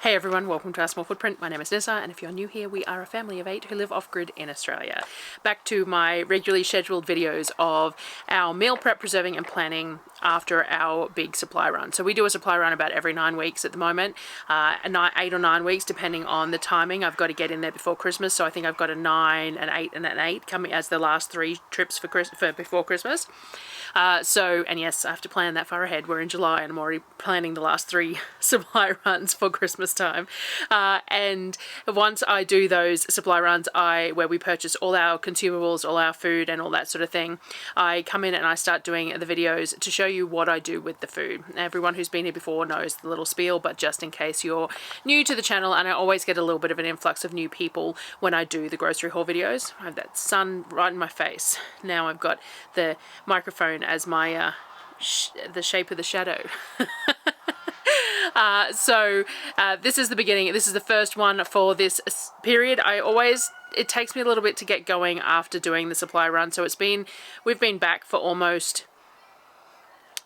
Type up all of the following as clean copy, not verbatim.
Hey everyone, welcome to Our Small Footprint. My name is Nyssa, and if you're new here, we are a family of 8 who live off-grid in Australia. Back to my regularly scheduled videos of our meal prep, preserving and planning after our big supply run. So we do a supply run about every 9 weeks at the moment, 8 or 9 weeks depending on the timing. I've got to get in there before Christmas, so I think I've got a 9, an 8 and an 8 coming as the last 3 trips for before Christmas. And yes, I have to plan that far ahead. We're in July and I'm already planning the last 3 supply runs for Christmas time. And once I do those supply runs, where we purchase all our consumables, all our food and all that sort of thing, I come in and I start doing the videos to show you what I do with the food. Everyone who's been here before knows the little spiel, but just in case you're new to the channel, and I always get a little bit of an influx of new people when I do the grocery haul videos. I have that sun right in my face. Now I've got the microphone as my the shape of the shadow. This is the beginning. This is the first one for this period. It takes me a little bit to get going after doing the supply run. So we've been back for almost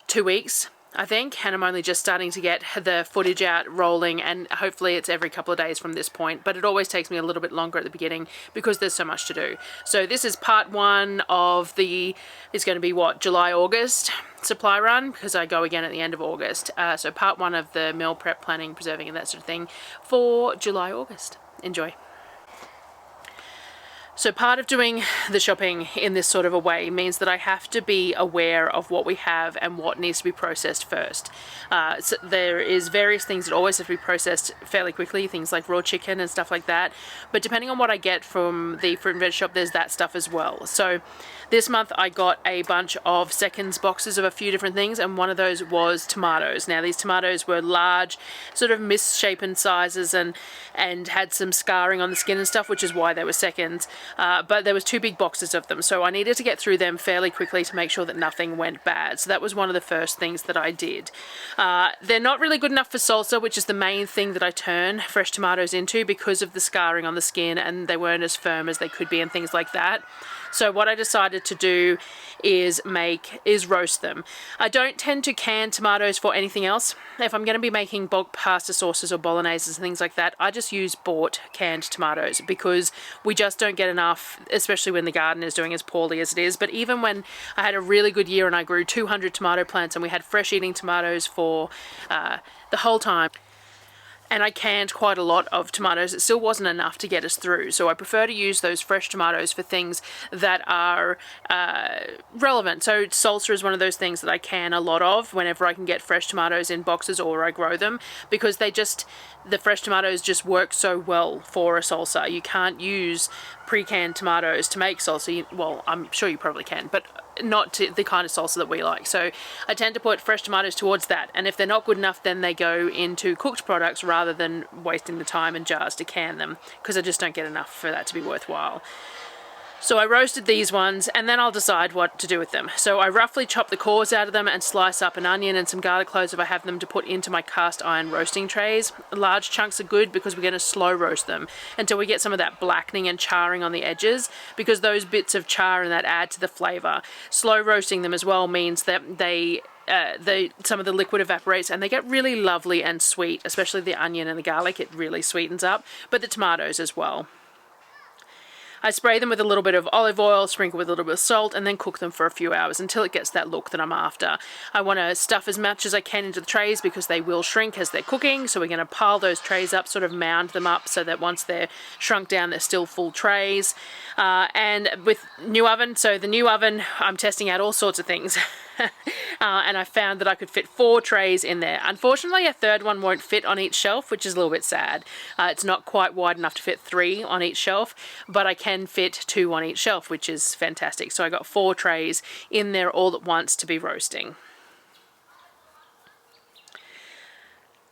2 weeks, I think, and I'm only just starting to get the footage out rolling, and hopefully it's every couple of days from this point, but it always takes me a little bit longer at the beginning because there's so much to do. So this is part 1 of it's going to be what, July, August supply run, because I go again at the end of August. So part 1 of the meal prep, planning, preserving and that sort of thing for July, August. Enjoy. So part of doing the shopping in this sort of a way means that I have to be aware of what we have and what needs to be processed first. So there is various things that always have to be processed fairly quickly, things like raw chicken and stuff like that. But depending on what I get from the fruit and veg shop, there's that stuff as well. So this month I got a bunch of seconds boxes of a few different things, and one of those was tomatoes. Now these tomatoes were large, sort of misshapen sizes and had some scarring on the skin and stuff, which is why they were seconds. But there was 2 big boxes of them, so I needed to get through them fairly quickly to make sure that nothing went bad. So that was one of the first things that I did. They're not really good enough for salsa, which is the main thing that I turn fresh tomatoes into because of the scarring on the skin, and they weren't as firm as they could be and things like that. So what I decided to do is roast them. I don't tend to can tomatoes for anything else. If I'm going to be making bulk pasta sauces or bologneses and things like that, I just use bought canned tomatoes because we just don't get enough, especially when the garden is doing as poorly as it is. But even when I had a really good year and I grew 200 tomato plants and we had fresh eating tomatoes for the whole time, and I canned quite a lot of tomatoes, it still wasn't enough to get us through. So I prefer to use those fresh tomatoes for things that are relevant. So salsa is one of those things that I can a lot of whenever I can get fresh tomatoes in boxes or I grow them, because the fresh tomatoes just work so well for a salsa. You can't use pre-canned tomatoes to make salsa. Well, I'm sure you probably can, but not to the kind of salsa that we like. So I tend to put fresh tomatoes towards that, and if they're not good enough, then they go into cooked products rather than wasting the time in jars to can them, because I just don't get enough for that to be worthwhile. So I roasted these ones, and then I'll decide what to do with them. So I roughly chop the cores out of them and slice up an onion and some garlic cloves if I have them, to put into my cast iron roasting trays. Large chunks are good because we're going to slow roast them until we get some of that blackening and charring on the edges, because those bits of char and that add to the flavour. Slow roasting them as well means that some of the liquid evaporates and they get really lovely and sweet, especially the onion and the garlic. It really sweetens up, but the tomatoes as well. I spray them with a little bit of olive oil, sprinkle with a little bit of salt, and then cook them for a few hours until it gets that look that I'm after. I want to stuff as much as I can into the trays because they will shrink as they're cooking, so we're going to pile those trays up, sort of mound them up so that once they're shrunk down, they're still full trays. And with new oven, so the new oven, I'm testing out all sorts of things. And I found that I could fit 4 trays in there. Unfortunately, a third one won't fit on each shelf, which is a little bit sad. It's not quite wide enough to fit 3 on each shelf, but I can fit 2 on each shelf, which is fantastic. So I got 4 trays in there all at once to be roasting.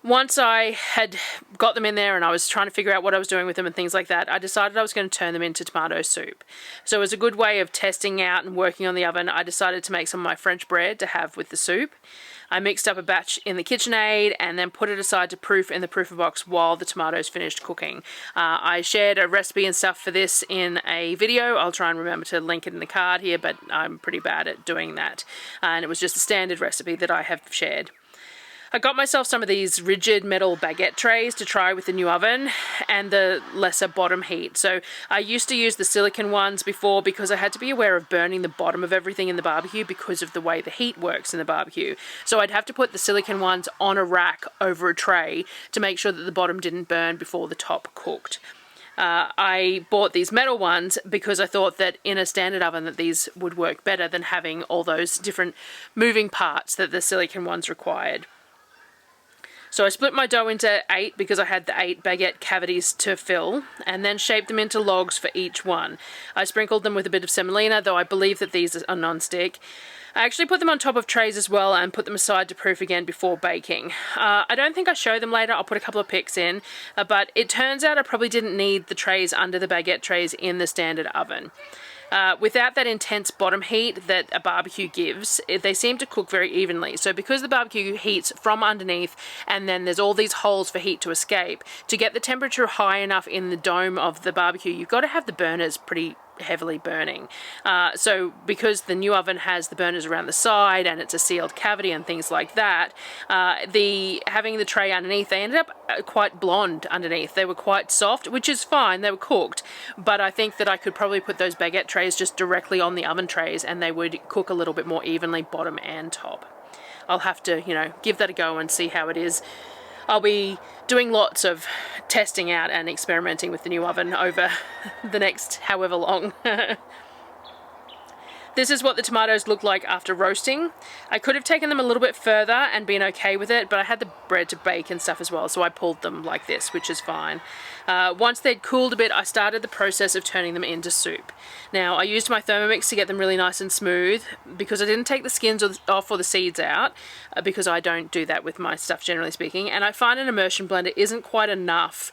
Once I had got them in there and I was trying to figure out what I was doing with them and things like that, I decided I was going to turn them into tomato soup. So as a good way of testing out and working on the oven, I decided to make some of my French bread to have with the soup. I mixed up a batch in the KitchenAid and then put it aside to proof in the proofer box while the tomatoes finished cooking. I shared a recipe and stuff for this in a video. I'll try and remember to link it in the card here, but I'm pretty bad at doing that. And it was just a standard recipe that I have shared. I got myself some of these rigid metal baguette trays to try with the new oven and the lesser bottom heat. So I used to use the silicone ones before because I had to be aware of burning the bottom of everything in the barbecue because of the way the heat works in the barbecue. So I'd have to put the silicone ones on a rack over a tray to make sure that the bottom didn't burn before the top cooked. I bought these metal ones because I thought that in a standard oven that these would work better than having all those different moving parts that the silicone ones required. So I split my dough into 8 because I had the 8 baguette cavities to fill, and then shaped them into logs for each one. I sprinkled them with a bit of semolina, though I believe that these are non-stick. I actually put them on top of trays as well and put them aside to proof again before baking. I don't think I show them later. I'll put a couple of pics in, but it turns out I probably didn't need the trays under the baguette trays in the standard oven. Without that intense bottom heat that a barbecue gives, they seem to cook very evenly. So because the barbecue heats from underneath and then there's all these holes for heat to escape, to get the temperature high enough in the dome of the barbecue, you've got to have the burners pretty heavily burning. So because the new oven has the burners around the side and it's a sealed cavity and things like that, having the tray underneath, they ended up quite blonde underneath. They were quite soft, which is fine, they were cooked, but I think that I could probably put those baguette trays just directly on the oven trays and they would cook a little bit more evenly bottom and top. I'll have to, give that a go and see how it is. I'll be doing lots of testing out and experimenting with the new oven over the next however long. This is what the tomatoes look like after roasting. I could have taken them a little bit further and been okay with it, but I had the bread to bake and stuff as well, so I pulled them like this, which is fine. Once they'd cooled a bit, I started the process of turning them into soup. Now, I used my Thermomix to get them really nice and smooth because I didn't take the skins off or the seeds out because I don't do that with my stuff, generally speaking, and I find an immersion blender isn't quite enough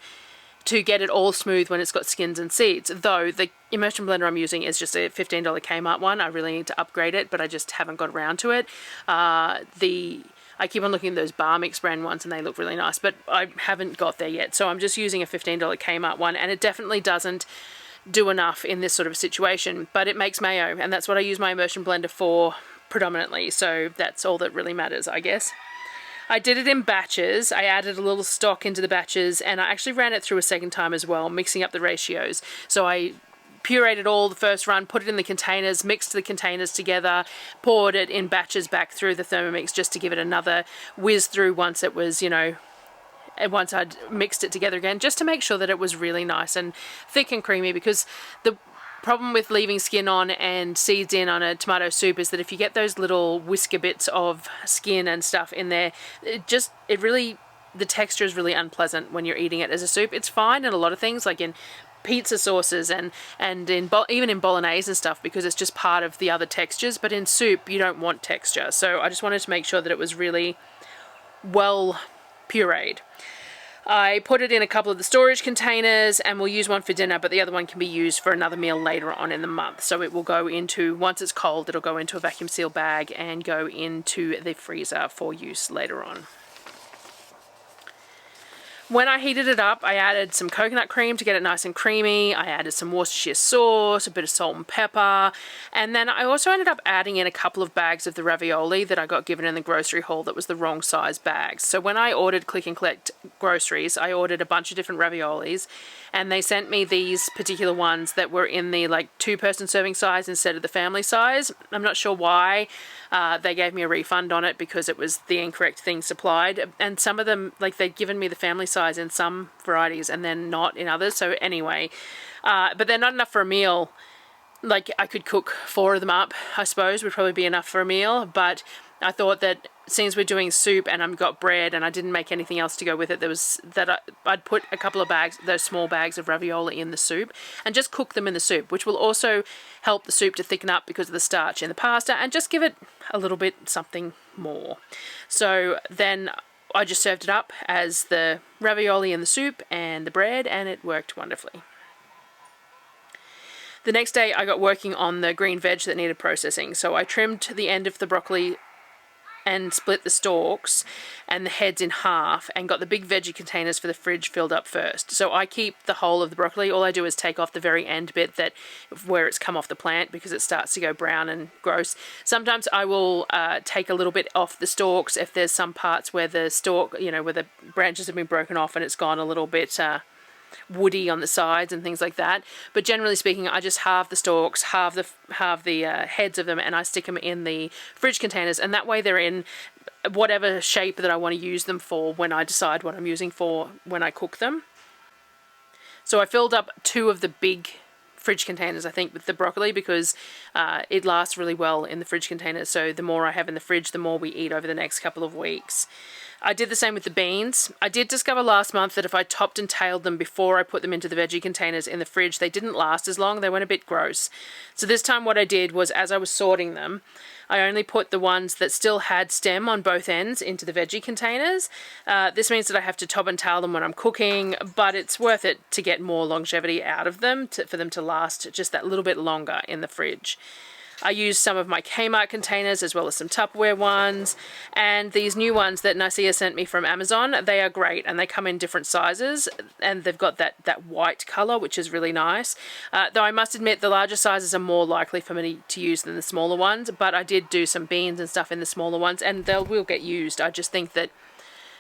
to get it all smooth when it's got skins and seeds, though the immersion blender I'm using is just a $15 Kmart one. I really need to upgrade it, but I just haven't got around to it. I keep on looking at those Bar Mix brand ones and they look really nice, but I haven't got there yet, so I'm just using a $15 Kmart one, and it definitely doesn't do enough in this sort of a situation, but it makes mayo, and that's what I use my immersion blender for predominantly, so that's all that really matters, I guess. I did it in batches. I added a little stock into the batches and I actually ran it through a second time as well, mixing up the ratios. So I pureed it all the first run, put it in the containers, mixed the containers together, poured it in batches back through the Thermomix just to give it another whiz through once it was, once I'd mixed it together again, just to make sure that it was really nice and thick and creamy, because the problem with leaving skin on and seeds in on a tomato soup is that if you get those little whisker bits of skin and stuff in there, the texture is really unpleasant when you're eating it as a soup. It's fine in a lot of things, like in pizza sauces and even in bolognese and stuff, because it's just part of the other textures, but in soup you don't want texture. So I just wanted to make sure that it was really well pureed. I put it in a couple of the storage containers, and we'll use one for dinner, but the other one can be used for another meal later on in the month. So it will go into, once it's cold, it'll go into a vacuum seal bag and go into the freezer for use later on. When I heated it up, I added some coconut cream to get it nice and creamy. I added some Worcestershire sauce, a bit of salt and pepper, and then I also ended up adding in a couple of bags of the ravioli that I got given in the grocery haul that was the wrong size bags. So when I ordered Click and Collect groceries, I ordered a bunch of different raviolis, and they sent me these particular ones that were in the two-person serving size instead of the family size. I'm not sure why. They gave me a refund on it because it was the incorrect thing supplied, and some of them, they'd given me the family size in some varieties and then not in others. So anyway, but they're not enough for a meal. I could cook 4 of them up, I suppose, would probably be enough for a meal, but I thought that since we're doing soup and I've got bread and I didn't make anything else to go with it, I'd put a couple of bags, those small bags of ravioli in the soup and just cook them in the soup, which will also help the soup to thicken up because of the starch in the pasta and just give it a little bit something more. So then I just served it up as the ravioli in the soup and the bread, and it worked wonderfully. The next day I got working on the green veg that needed processing, so I trimmed the end of the broccoli and split the stalks and the heads in half and got the big veggie containers for the fridge filled up first. So I keep the whole of the broccoli. All I do is take off the very end bit that where it's come off the plant because it starts to go brown and gross. Sometimes I will take a little bit off the stalks if there's some parts where the stalk, you know, where the branches have been broken off and it's gone a little bit woody on the sides and things like that. But generally speaking, I just halve the stalks, halve the heads of them, and I stick them in the fridge containers, and that way they're in whatever shape that I want to use them for when I decide what I'm using for when I cook them. So I filled up 2 of the big fridge containers, I think, with the broccoli because it lasts really well in the fridge containers. So the more I have in the fridge, the more we eat over the next couple of weeks. I did the same with the beans. I did discover last month that if I topped and tailed them before I put them into the veggie containers in the fridge, they didn't last as long. They went a bit gross. So this time what I did was, as I was sorting them, I only put the ones that still had stem on both ends into the veggie containers. This means that I have to top and tail them when I'm cooking, but it's worth it to get more longevity out of them, for them to last just that little bit longer in the fridge. I used some of my Kmart containers as well as some Tupperware ones, and these new ones that Nyssa sent me from Amazon, they are great and they come in different sizes and they've got that white colour, which is really nice. Though I must admit the larger sizes are more likely for me to use than the smaller ones, but I did do some beans and stuff in the smaller ones and they will get used. I just think that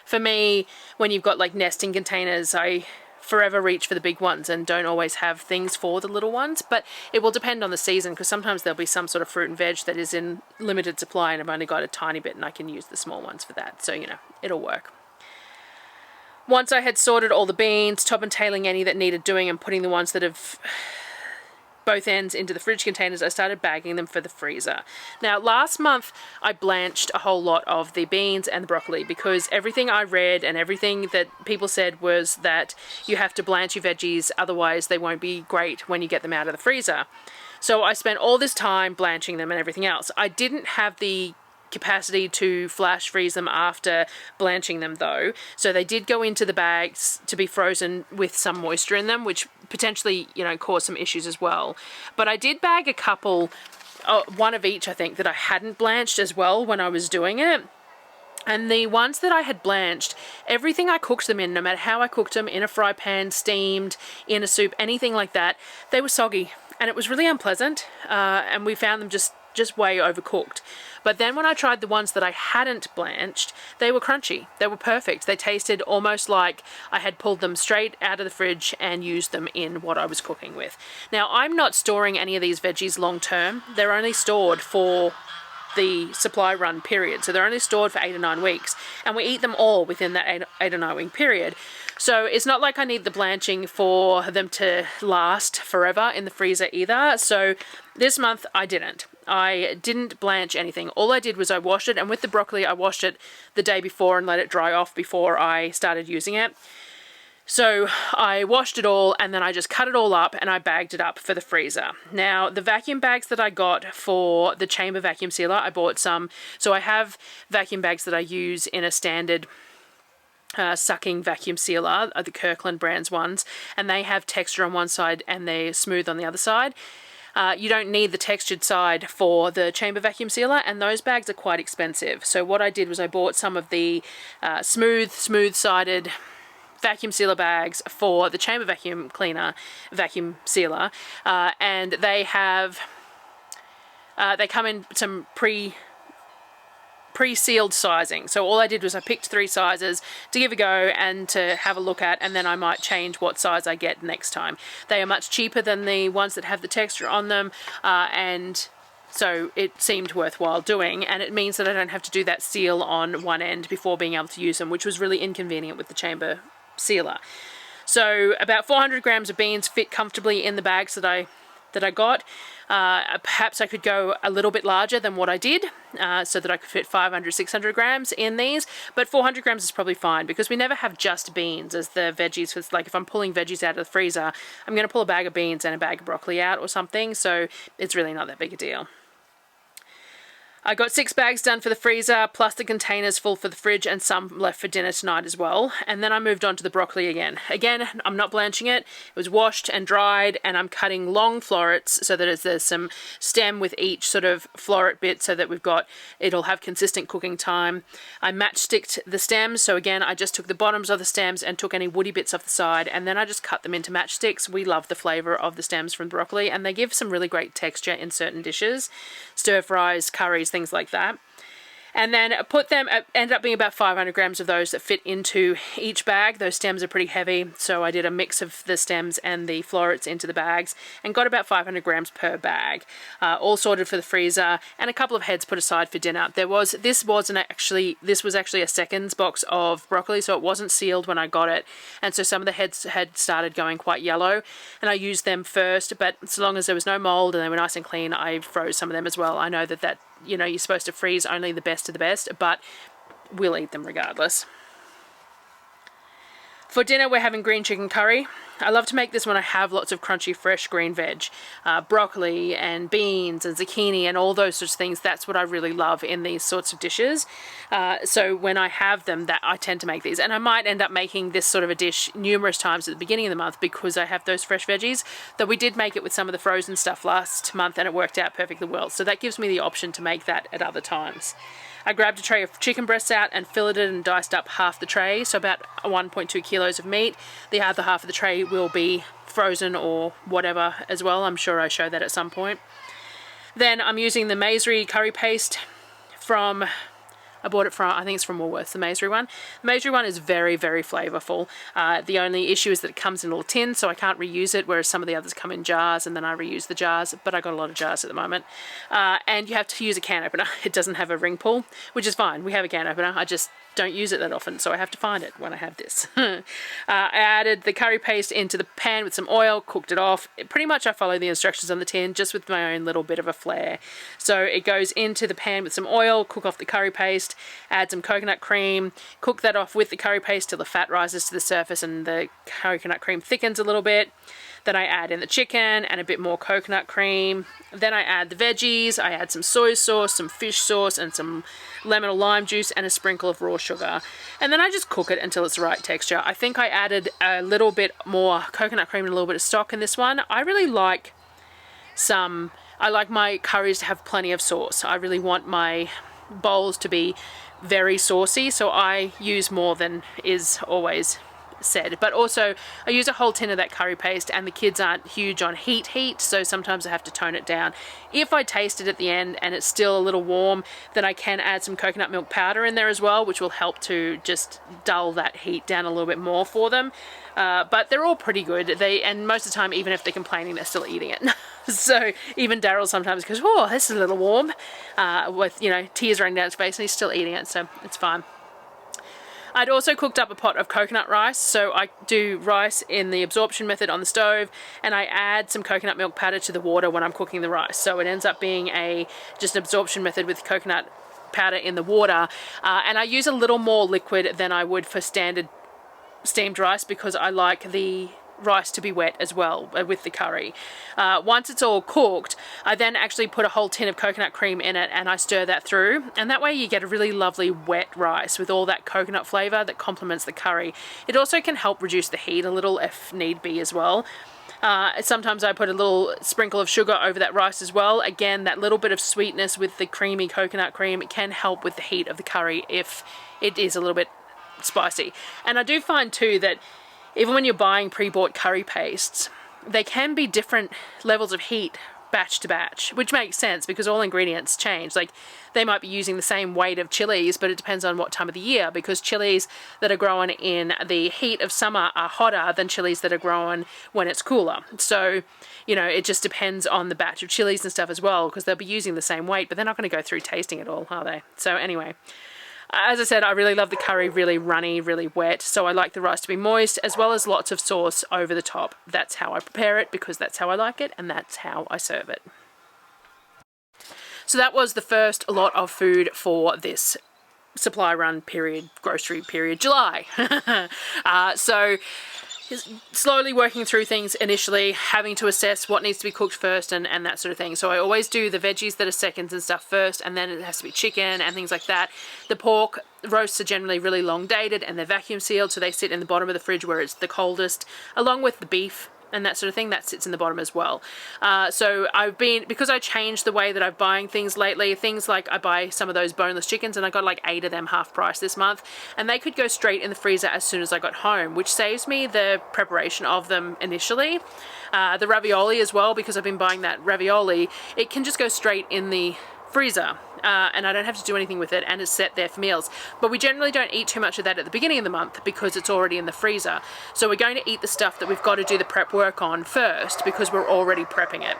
for me, when you've got like nesting containers, I forever reach for the big ones and don't always have things for the little ones, but it will depend on the season because sometimes there'll be some sort of fruit and veg that is in limited supply and I've only got a tiny bit and I can use the small ones for that, so you know, it'll work. Once I had sorted all the beans, top and tailing any that needed doing and putting the ones that have both ends into the fridge containers, I started bagging them for the freezer. Now last month I blanched a whole lot of the beans and the broccoli because everything I read and everything that people said was that you have to blanch your veggies, otherwise they won't be great when you get them out of the freezer. So I spent all this time blanching them and everything else. I didn't have the capacity to flash freeze them after blanching them though, so they did go into the bags to be frozen with some moisture in them, which potentially, you know, caused some issues as well. But I did bag a couple, one of each I think, that I hadn't blanched as well when I was doing it. And the ones that I had blanched, everything I cooked them in, no matter how I cooked them, in a fry pan, steamed, in a soup, anything like that, they were soggy and it was really unpleasant, and we found them just way overcooked. But then when I tried the ones that I hadn't blanched, they were crunchy. They were perfect. They tasted almost like I had pulled them straight out of the fridge and used them in what I was cooking with. Now, I'm not storing any of these veggies long term. They're only stored for the supply run period. So they're only stored for 8 or 9 weeks, and we eat them all within that 8 or 9 week period. So it's not like I need the blanching for them to last forever in the freezer either. So this month I didn't blanch anything. All I did was I washed it, and with the broccoli I washed it the day before and let it dry off before I started using it. So I washed it all and then I just cut it all up and I bagged it up for the freezer. Now the vacuum bags that I got for the chamber vacuum sealer, I bought some. So I have vacuum bags that I use in a standard sucking vacuum sealer, the Kirkland brands ones, and they have texture on one side and they're smooth on the other side. You don't need the textured side for the chamber vacuum sealer, and those bags are quite expensive. So what I did was I bought some of the smooth-sided vacuum sealer bags for the chamber vacuum cleaner vacuum sealer, and they come in some pre-sealed sizing. So all I did was I picked 3 sizes to give a go and to have a look at, and then I might change what size I get next time. They are much cheaper than the ones that have the texture on them, and so it seemed worthwhile doing, and it means that I don't have to do that seal on one end before being able to use them, which was really inconvenient with the chamber sealer. So about 400 grams of beans fit comfortably in the bags that I got. Perhaps I could go a little bit larger than what I did, so that I could fit 500-600 grams in these, but 400 grams is probably fine because we never have just beans as the veggies. Because like if I'm pulling veggies out of the freezer, I'm going to pull a bag of beans and a bag of broccoli out or something, so it's really not that big a deal. I got 6 bags done for the freezer, plus the containers full for the fridge and some left for dinner tonight as well. And then I moved on to the broccoli again. Again, I'm not blanching it. It was washed and dried, and I'm cutting long florets so that there's some stem with each sort of floret bit so that it'll have consistent cooking time. I matchsticked the stems, so again, I just took the bottoms of the stems and took any woody bits off the side, and then I just cut them into matchsticks. We love the flavour of the stems from broccoli, and they give some really great texture in certain dishes, stir fries, curries, things like that. And then put them, ended up being about 500 grams of those that fit into each bag. Those stems are pretty heavy, so I did a mix of the stems and the florets into the bags and got about 500 grams per bag, all sorted for the freezer, and a couple of heads put aside for dinner. This was actually a seconds box of broccoli, so it wasn't sealed when I got it, and so some of the heads had started going quite yellow, and I used them first, but so long as there was no mold and they were nice and clean, I froze some of them as well. I know that you're supposed to freeze only the best of the best, but we'll eat them regardless. For dinner, we're having green chicken curry. I love to make this when I have lots of crunchy, fresh green veg. Broccoli and beans and zucchini and all those sorts of things. That's what I really love in these sorts of dishes. So when I have them, I tend to make these. And I might end up making this sort of a dish numerous times at the beginning of the month because I have those fresh veggies. Though we did make it with some of the frozen stuff last month and it worked out perfectly well. So that gives me the option to make that at other times. I grabbed a tray of chicken breasts out and filleted and diced up half the tray, so about 1.2 kilos of meat. The other half of the tray will be frozen or whatever as well. I'm sure I show that at some point. Then I'm using the Maisery curry paste from, I bought it from, I think it's from Woolworths, the Maisery one. The Maisery one is very, very flavourful. The only issue is that it comes in a little tin, so I can't reuse it, whereas some of the others come in jars and then I reuse the jars, but I got a lot of jars at the moment. And you have to use a can opener. It doesn't have a ring pull, which is fine. We have a can opener. I just don't use it that often, so I have to find it when I have this. I added the curry paste into the pan with some oil, cooked it off. Pretty much I follow the instructions on the tin, just with my own little bit of a flair. So it goes into the pan with some oil, cook off the curry paste, add some coconut cream, cook that off with the curry paste till the fat rises to the surface and the coconut cream thickens a little bit. Then I add in the chicken and a bit more coconut cream. Then I add the veggies. I add some soy sauce, some fish sauce, and some lemon or lime juice and a sprinkle of raw sugar. And then I just cook it until it's the right texture. I think I added a little bit more coconut cream and a little bit of stock in this one. I really like my curries to have plenty of sauce. I really want my bowls to be very saucy, so I use more than is always said. But also I use a whole tin of that curry paste, and the kids aren't huge on heat, so sometimes I have to tone it down. If I taste it at the end and it's still a little warm, then I can add some coconut milk powder in there as well, which will help to just dull that heat down a little bit more for them. But they're all pretty good. And most of the time, even if they're complaining, they're still eating it. So even Darryl sometimes goes, "Oh, this is a little warm," with tears running down his face, and he's still eating it, so it's fine. I'd also cooked up a pot of coconut rice, so I do rice in the absorption method on the stove, and I add some coconut milk powder to the water when I'm cooking the rice. So it ends up being just an absorption method with coconut powder in the water, and I use a little more liquid than I would for standard steamed rice because I like the rice to be wet as well with the curry. Once it's all cooked, I then actually put a whole tin of coconut cream in it and I stir that through, and that way you get a really lovely wet rice with all that coconut flavour that complements the curry. It also can help reduce the heat a little if need be as well. Sometimes I put a little sprinkle of sugar over that rice as well. Again, that little bit of sweetness with the creamy coconut cream, it can help with the heat of the curry if it is a little bit spicy. And I do find too that even when you're buying pre-bought curry pastes, they can be different levels of heat batch to batch, which makes sense because all ingredients change. Like, they might be using the same weight of chilies, but it depends on what time of the year, because chilies that are grown in the heat of summer are hotter than chilies that are grown when it's cooler. So, it just depends on the batch of chilies and stuff as well, because they'll be using the same weight, but they're not going to go through tasting it all, are they? So anyway, as I said, I really love the curry really runny, really wet, so I like the rice to be moist, as well as lots of sauce over the top. That's how I prepare it, because that's how I like it, and that's how I serve it. So that was the first lot of food for this supply run period, grocery period, July. So slowly working through things initially, having to assess what needs to be cooked first and that sort of thing. So I always do the veggies that are seconds and stuff first, and then it has to be chicken and things like that. The pork roasts are generally really long dated and they're vacuum sealed, so they sit in the bottom of the fridge where it's the coldest, along with the beef and that sort of thing, that sits in the bottom as well. So because I changed the way that I'm buying things lately, things like I buy some of those boneless chickens, and I got like 8 of them half price this month, and they could go straight in the freezer as soon as I got home, which saves me the preparation of them initially. The ravioli as well, because I've been buying that ravioli, it can just go straight in the freezer. And I don't have to do anything with it, and it's set there for meals. But we generally don't eat too much of that at the beginning of the month because it's already in the freezer. So we're going to eat the stuff that we've got to do the prep work on first because we're already prepping it.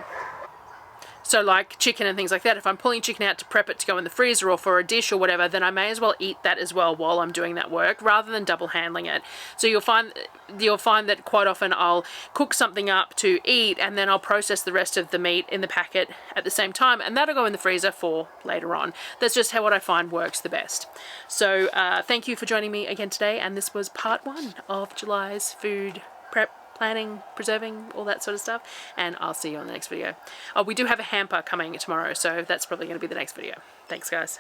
So like chicken and things like that, if I'm pulling chicken out to prep it to go in the freezer or for a dish or whatever, then I may as well eat that as well while I'm doing that work rather than double handling it. So you'll find that quite often I'll cook something up to eat and then I'll process the rest of the meat in the packet at the same time, and that'll go in the freezer for later on. That's just what I find works the best. So thank you for joining me again today, and this was part 1 of July's food prep, planning, preserving, all that sort of stuff, and I'll see you on the next video. Oh, we do have a hamper coming tomorrow, so that's probably going to be the next video. Thanks, guys.